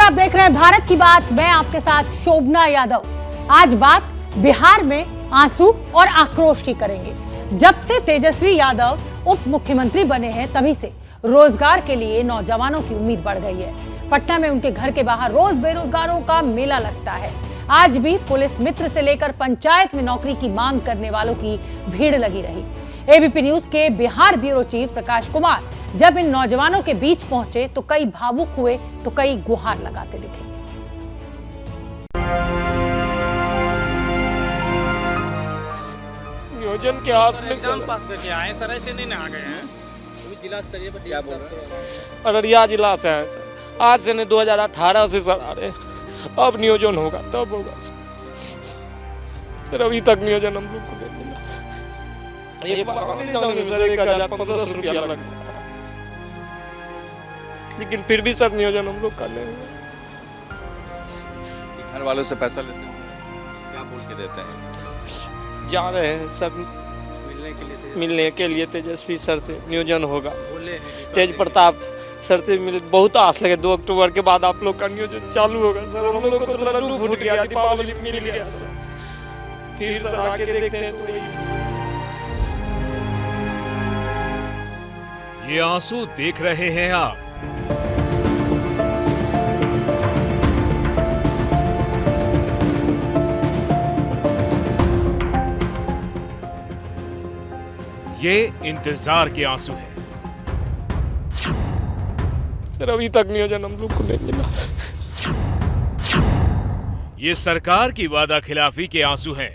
आप देख रहे हैं भारत की बात। मैं आपके साथ शोभना यादव। आज बात बिहार में आंसू और आक्रोश की करेंगे। जब से तेजस्वी यादव उप मुख्यमंत्री बने हैं तभी से रोजगार के लिए नौजवानों की उम्मीद बढ़ गई है। पटना में उनके घर के बाहर रोज बेरोजगारों का मेला लगता है। आज भी पुलिस मित्र से लेकर पंचायत में नौकरी की मांग करने वालों की भीड़ लगी रही। एबीपी न्यूज के बिहार ब्यूरो चीफ प्रकाश कुमार जब इन नौजवानों के बीच पहुंचे तो कई भावुक हुए तो कई गुहार लगाते दिखे। नियोजन के आस में एग्जाम पास करके आए सर, ऐसे नहीं ना आ गए हैं। अभी जिला स्तरीय पर क्या बोल रहे हैं? अररिया जिला से हैं सर। आज से नहीं 2018 से सर आ रहे। अब नियोजन होगा तब होगा सर। अभी तक नियोजन हम लोग को नहीं मिला। एक बार सर 1500 रुपया लगा, लेकिन फिर भी सर नियोजन हम लोग कर लेंगे। घर वालों से पैसा लेते हैं, क्या बोल के देते हैं? जा रहे हैं सर मिलने के लिए तेजस्वी सर से नियोजन होगा। तेज प्रताप सर से मिले, बहुत आस लगे। 2 अक्टूबर के बाद आप लोग का नियोजन चालू होगा सर। हम लोग को तो लड्डू फूट गया, दीपावली मिल गया सर। फिर सर आके देखते हैं तो ये आंसू देख रहे हैं आप। ये इंतजार के आंसू हैं। सर अभी तक नियोजन हम लोग को नहीं मिला। ये सरकार की वादा खिलाफी के आंसू हैं।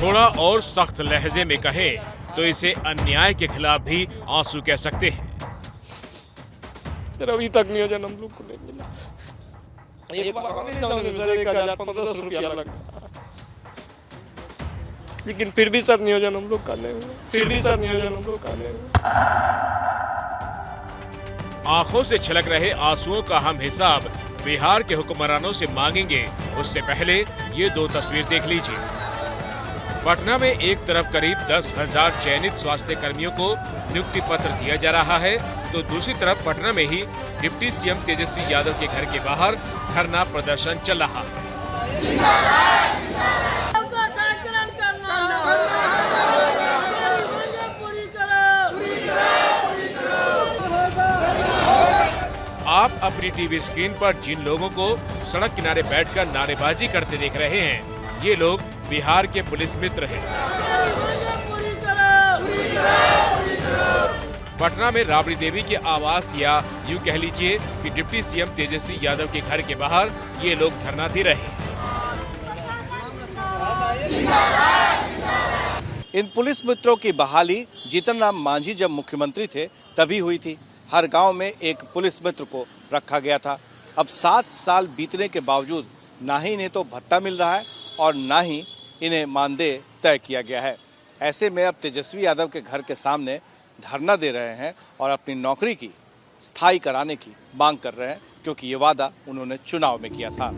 थोड़ा और सख्त लहजे में कहे तो इसे अन्याय के खिलाफ भी आंसू कह सकते हैं। सर अभी तक नियोजन हम लोग को नहीं मिला। एक बार सर 1500 रुपया लगा, लेकिन फिर भी सर नियोजन हम लोग कर लेंगे। आंखों से छलक रहे आंसुओं का हम हिसाब बिहार के हुक्मरानों से मांगेंगे। उससे पहले ये 2 तस्वीर देख लीजिए। पटना में एक तरफ करीब 10,000 चयनित स्वास्थ्य कर्मियों को नियुक्ति पत्र दिया जा रहा है, तो दूसरी तरफ पटना में ही डिप्टी सीएम तेजस्वी यादव के घर के बाहर धरना प्रदर्शन चल रहा है। आप अपनी टीवी स्क्रीन पर जिन लोगों को सड़क किनारे बैठकर नारेबाजी करते देख रहे हैं, ये लोग बिहार के पुलिस मित्र हैं। पटना में राबड़ी देवी के आवास या यूं कह लीजिए कि डिप्टी सीएम तेजस्वी यादव के घर के बाहर ये लोग धरना दे रहे हैं। इन पुलिस मित्रों की बहाली जीतन राम मांझी जब मुख्यमंत्री थे तभी हुई थी। हर गांव में एक पुलिस मित्र को रखा गया था। अब 7 साल बीतने के बावजूद ना ही इन्हें तो भत्ता मिल रहा है और ना ही इन्हें मानदेय तय किया गया है। ऐसे में अब तेजस्वी यादव के घर के सामने धरना दे रहे हैं और अपनी नौकरी की स्थायी कराने की मांग कर रहे हैं, क्योंकि ये वादा उन्होंने चुनाव में किया था।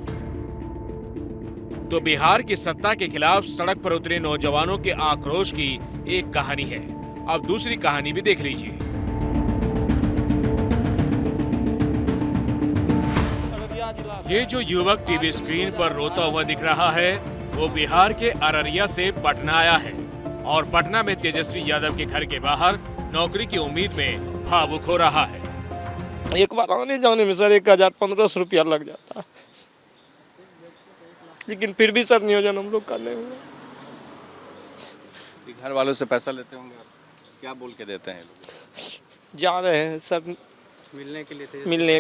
तो बिहार की सत्ता के खिलाफ सड़क पर उतरे नौजवानों के आक्रोश की एक कहानी है। अब दूसरी कहानी भी देख लीजिए। ये जो युवक टीवी स्क्रीन पर रोता हुआ दिख रहा है, वो बिहार के अररिया से पटना आया है और पटना में तेजस्वी यादव के घर के बाहर नौकरी की उम्मीद में भावुक हो रहा है। एक बार आने जाने में सर 1500 रुपया लग जाता है, लेकिन फिर भी सर नियोजन हम लोग कर लेंगे। घर वालों से पैसा लेते होंगे, क्या बोल के देते हैं? जा रहे हैं सर मिलने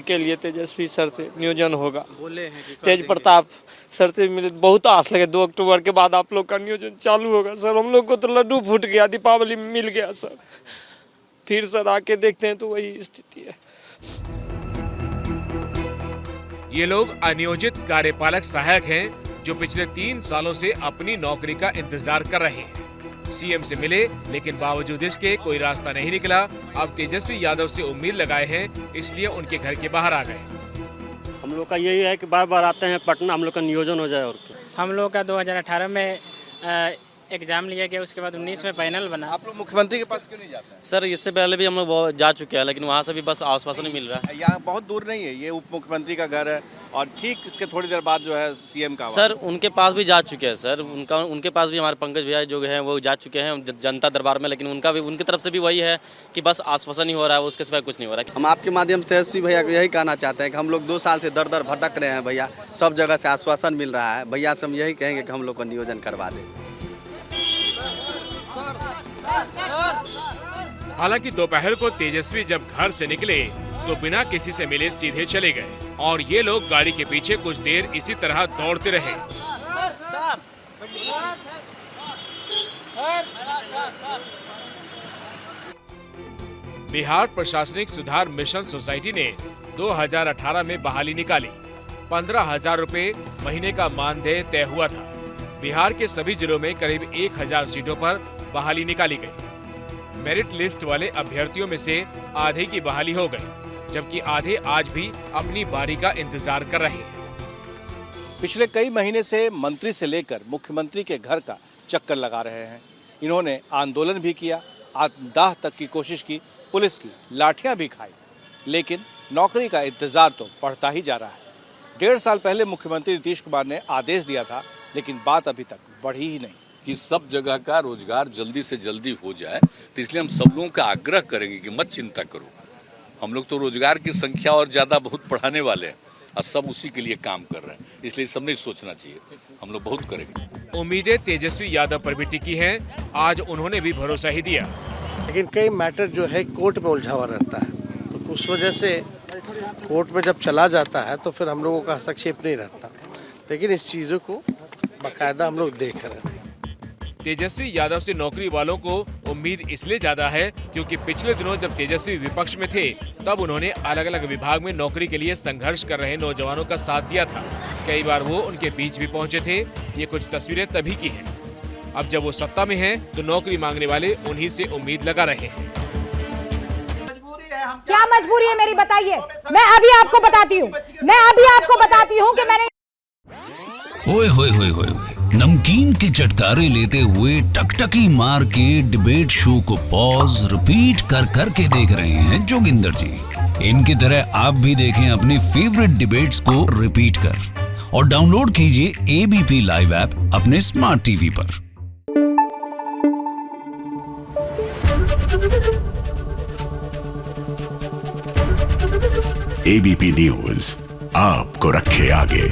के लिए तेजस्वी सर से नियोजन होगा। बोले हैं कि तेज प्रताप सर से मिले, बहुत आस लगे। 2 अक्टूबर के बाद आप लोग का नियोजन चालू होगा सर। हम लोग को तो लड्डू फूट गया, दीपावली मिल गया सर। फिर सर आके देखते हैं तो वही स्थिति है। ये लोग अनियोजित कार्यपालक सहायक हैं जो पिछले 3 सालों से अपनी नौकरी का इंतजार कर रहे हैं। सीएम से मिले, लेकिन बावजूद इसके कोई रास्ता नहीं निकला। अब तेजस्वी यादव से उम्मीद लगाए हैं, इसलिए उनके घर के बाहर आ गए। हम लोग का यही है कि बार बार आते हैं पटना, हम लोग का नियोजन हो जाए। और हम लोग का 2018 में एग्ज़ाम लिया गया, उसके बाद 19 में फाइनल बना। आप लोग मुख्यमंत्री के पास क्यों नहीं जाते हैं? सर इससे पहले भी हम लोग बहुत जा चुके हैं, लेकिन वहाँ से भी बस आश्वासन नहीं मिल रहा है। यहाँ बहुत दूर नहीं है, ये उप मुख्यमंत्री का घर है और ठीक इसके थोड़ी देर बाद जो है सीएम का आवास। सर उनके पास भी जा चुके हैं सर, उनके पास भी हमारे पंकज भैया जो हैं वो जा चुके हैं जनता दरबार में, लेकिन उनकी तरफ से भी वही है कि बस आश्वासन ही हो रहा है, उसके सिवाय कुछ नहीं हो रहा है। हम आपके माध्यम से तेजस्वी भैया को यही कहना चाहते हैं कि हम लोग 2 साल से दर दर भटक रहे हैं भैया, सब जगह से आश्वासन मिल रहा है। भैया से हम यही कहेंगे कि हम लोग को नियोजन करवा दें। हालांकि दोपहर को तेजस्वी जब घर से निकले तो बिना किसी से मिले सीधे चले गए और ये लोग गाड़ी के पीछे कुछ देर इसी तरह दौड़ते रहे। बिहार प्रशासनिक सुधार मिशन सोसाइटी ने 2018 में बहाली निकाली। 15,000 रुपए महीने का मानदेय तय हुआ था। बिहार के सभी जिलों में करीब 1,000 सीटों पर बहाली निकाली गई। मेरिट लिस्ट वाले अभ्यर्थियों में से आधे की बहाली हो गई, जबकि आधे आज भी अपनी बारी का इंतजार कर रहे हैं। पिछले कई महीने से मंत्री से लेकर मुख्यमंत्री के घर का चक्कर लगा रहे हैं। इन्होंने आंदोलन भी किया, आत्मदाह तक की कोशिश की, पुलिस की लाठियां भी खाई, लेकिन नौकरी का इंतजार तो बढ़ता ही जा रहा है। 1.5 साल पहले मुख्यमंत्री नीतीश कुमार ने आदेश दिया था, लेकिन बात अभी तक बढ़ी ही नहीं कि सब जगह का रोजगार जल्दी से जल्दी हो जाए। तो इसलिए हम सब लोगों का आग्रह करेंगे कि मत चिंता करो, हम लोग तो रोजगार की संख्या और ज्यादा बहुत बढ़ाने वाले हैं और सब उसी के लिए काम कर रहे हैं, इसलिए सब नहीं सोचना चाहिए, हम लोग बहुत करेंगे। उम्मीदें तेजस्वी यादव पर भी टिकी हैं। आज उन्होंने भी भरोसा ही दिया। लेकिन कई मैटर जो है कोर्ट में उलझा हुआ रहता है, तो उस वजह से कोर्ट में जब चला जाता है तो फिर हम लोगों का हस्तक्षेप नहीं रहता, लेकिन इस चीज़ों को बाकायदा हम लोग देख रहे हैं। तेजस्वी यादव से नौकरी वालों को उम्मीद इसलिए ज्यादा है क्योंकि पिछले दिनों जब तेजस्वी विपक्ष में थे तब उन्होंने अलग अलग विभाग में नौकरी के लिए संघर्ष कर रहे नौजवानों का साथ दिया था। कई बार वो उनके बीच भी पहुंचे थे। ये कुछ तस्वीरें तभी की हैं। अब जब वो सत्ता में हैं तो नौकरी मांगने वाले उन्हीं से उम्मीद लगा रहे हैं। क्या मजबूरी है मेरी, बताइए। मैं अभी आपको बताती हूँ कि मैंने ओए होए होए होए नमकीन के चटकारे लेते हुए टकटकी मार के डिबेट शो को पॉज रिपीट कर करके देख रहे हैं जोगिंदर जी। इनकी तरह आप भी देखें अपनी फेवरेट डिबेट्स को रिपीट कर और डाउनलोड कीजिए एबीपी लाइव ऐप अपने स्मार्ट टीवी पर। एबीपी न्यूज आपको रखे आगे।